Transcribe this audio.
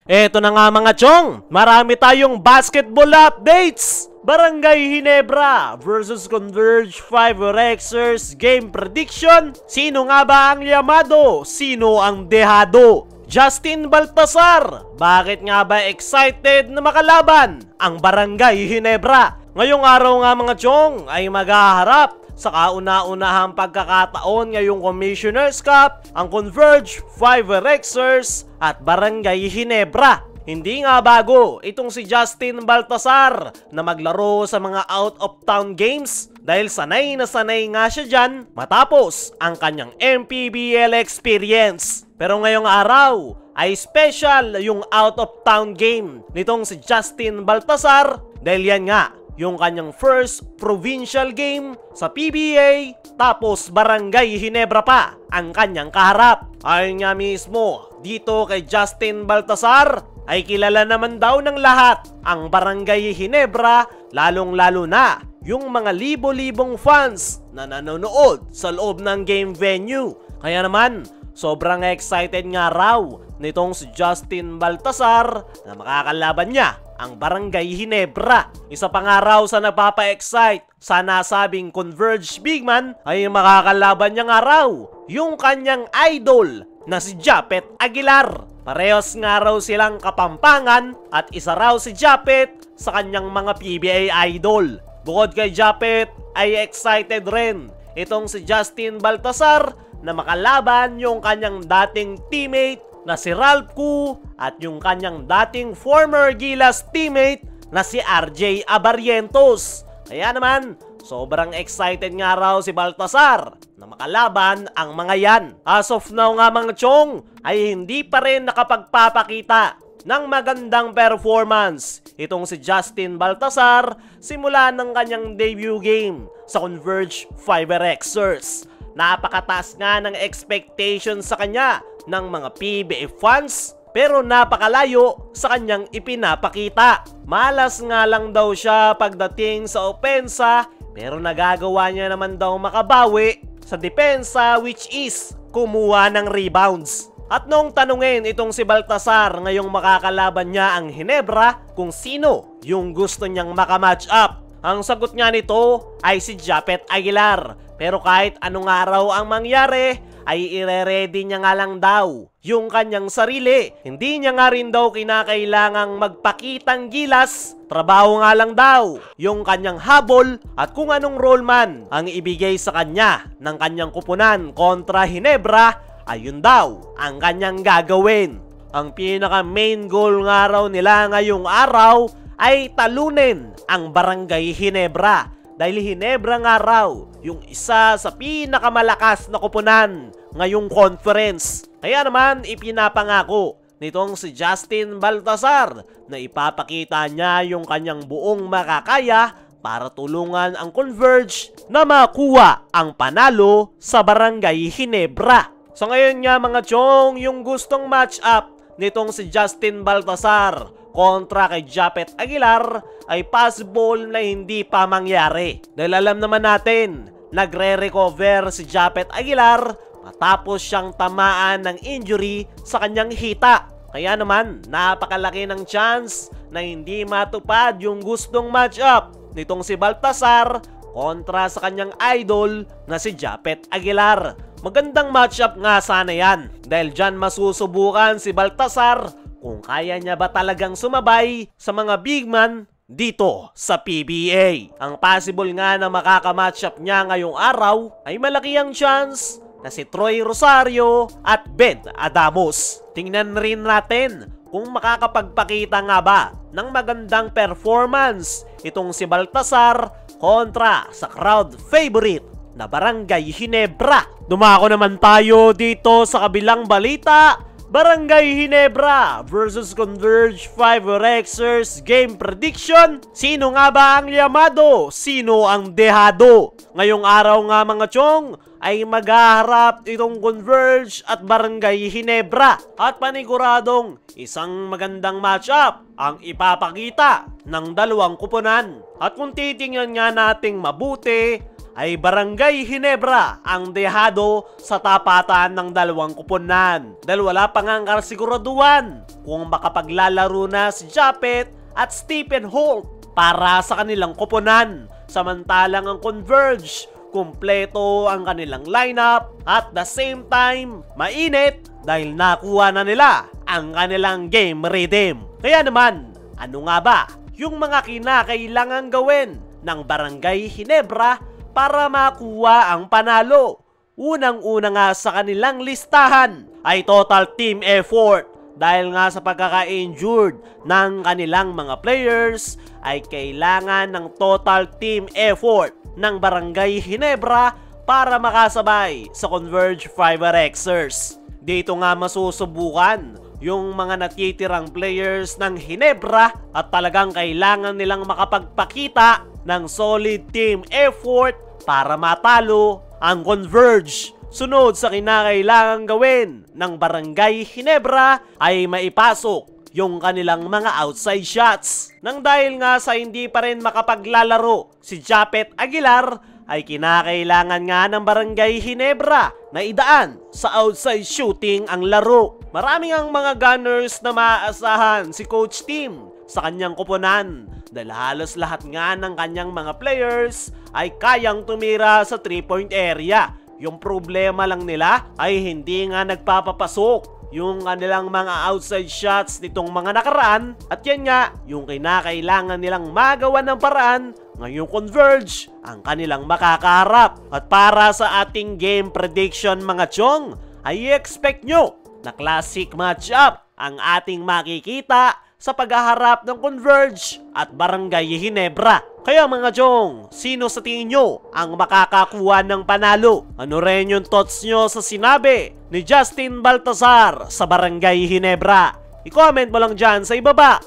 Eto na nga mga chong, marami tayong basketball updates! Barangay Ginebra versus Converge 5 Rexers game prediction. Sino nga ba ang yamado? Sino ang dehado? Justin Baltasar, bakit nga ba excited na makalaban ang Barangay Ginebra? Ngayong araw nga mga chong ay maghaharap sa kauna-unahang pagkakataon ngayong Commissioner's Cup ang Converge 5 Rexers at Barangay Ginebra. Hindi nga bago itong si Justin Baltasar na maglaro sa mga out-of-town games dahil sanay na sanay nga siya dyan matapos ang kanyang MPBL experience. Pero ngayong araw ay special yung out-of-town game nitong si Justin Baltasar dahil yan nga yung kanyang first provincial game sa PBA, tapos Barangay Ginebra pa ang kanyang kaharap. Ayon nga mismo dito kay Justin Baltasar ay kilala naman daw ng lahat ang Barangay Ginebra, lalong-lalo na yung mga libo-libong fans na nanonood sa loob ng game venue. Kaya naman, sobrang excited nga raw nitong si Justin Baltasar na makakalaban niya ang Barangay Ginebra. Isa pa nga raw sa nagpapa-excite sa nasabing Converge Bigman ay makakalaban niya nga raw yung kanyang idol na si Japet Aguilar. Parehas nga raw silang kapampangan at isa raw si Japet sa kanyang mga PBA idol. Bukod kay Japet ay excited rin itong si Justin Baltasar na makalaban yung kanyang dating teammate na si Ralph Koo at yung kanyang dating former Gilas teammate na si RJ Abarrientos. Kaya naman, sobrang excited nga raw si Baltasar na makalaban ang mga yan. As of now nga mga chong, ay hindi pa rin nakapagpapakita ng magandang performance itong si Justin Baltasar simula ng kanyang debut game sa Converge 5 Rexers. Napakataas nga ng expectation sa kanya ng mga PBA fans pero napakalayo sa kanyang ipinapakita. Malas nga lang daw siya pagdating sa opensa pero nagagawa niya naman daw makabawi sa depensa, which is kumuha ng rebounds. At nung tanungin itong si Baltasar ngayong makakalaban niya ang Ginebra kung sino yung gusto niyang makamatch up, ang sagot niya nito ay si Japet Aguilar. Pero kahit anong araw ang mangyari, ay ire-ready niya nga lang daw yung kanyang sarili. Hindi niya nga rin daw kinakailangang magpakitang gilas. Trabaho nga lang daw yung kanyang habol at kung anong role man ang ibigay sa kanya ng kanyang kupunan kontra Ginebra, ayun daw ang kanyang gagawin. Ang pinaka main goal nga raw nila ngayong araw ay talunin ang Barangay Ginebra. Dahil Ginebra nga raw yung isa sa pinakamalakas na kupunan ngayong conference. Kaya naman ipinapangako nitong si Justin Baltasar na ipapakita niya yung kanyang buong makakaya para tulungan ang Converge na makuha ang panalo sa Barangay Ginebra. So ngayon nga mga chong, yung gustong match up nitong si Justin Baltasar kontra kay Japet Aguilar ay possible na hindi pa mangyari. Dahil alam naman natin, nagre-recover si Japet Aguilar matapos siyang tamaan ng injury sa kanyang hita. Kaya naman, napakalaki ng chance na hindi matupad yung gustong match-up nitong si Baltasar kontra sa kanyang idol na si Japet Aguilar. Magandang match-up nga sana yan dahil dyan masusubukan si Baltasar kung kaya niya ba talagang sumabay sa mga big man dito sa PBA. Ang possible nga na makakamatchup niya ngayong araw ay malaki ang chance na si Troy Rosario at Ben Adamos. Tingnan rin natin kung makakapagpakita nga ba ng magandang performance itong si Baltasar kontra sa crowd favorite na Barangay Ginebra. Dumako naman tayo dito sa kabilang balita. Barangay Ginebra versus Converge 5 Rexers game prediction. Sino nga ba ang yamado? Sino ang dehado? Ngayong araw nga mga chong ay maghaharap itong Converge at Barangay Ginebra. At paniguradong isang magandang matchup ang ipapakita ng dalawang kupunan. At kung titingnan nga nating mabuti, ay Barangay Ginebra ang dehado sa tapatan ng dalawang koponan. Dahil wala pa nga ang kasiguraduhan kung makapaglalaro na si Japet at Stephen Holt para sa kanilang koponan. Samantalang ang Converge, kumpleto ang kanilang lineup at the same time, mainit dahil nakuha na nila ang kanilang game rhythm. Kaya naman, ano nga ba yung mga kinakailangan gawin ng Barangay Ginebra para makuha ang panalo? Unang-una nga sa kanilang listahan ay total team effort. Dahil nga sa pagkaka-injured ng kanilang mga players, ay kailangan ng total team effort ng Barangay Ginebra para makasabay sa Converge 5RXers. Dito nga masusubukan yung mga natitirang players ng Ginebra at talagang kailangan nilang makapagpakita ng solid team effort para matalo ang Converge. Sunod sa kinakailangan gawin ng Barangay Ginebra ay maipasok yung kanilang mga outside shots. Nang dahil nga sa hindi pa rin makapaglalaro si Japet Aguilar, ay kinakailangan nga ng Barangay Ginebra na idaan sa outside shooting ang laro. Maraming ang mga gunners na maaasahan si Coach Tim sa kanyang koponan dahil halos lahat nga ng kanyang mga players ay kayang tumira sa 3-point area. Yung problema lang nila ay hindi nga nagpapapasok yung kanilang mga outside shots nitong mga nakaraan, at yan nga yung kinakailangan nilang magawa ng paraan ngayong Converge ang kanilang makakaharap. At para sa ating game prediction mga chong, ay expect nyo na classic matchup ang ating makikita sa paghaharap ng Converge at Barangay Ginebra. Kaya mga chong, sino sa tingin nyo ang makakakuha ng panalo? Ano rin yung thoughts nyo sa sinabi ni Justin Baltazar sa Barangay Ginebra? I-comment mo lang dyan sa ibaba.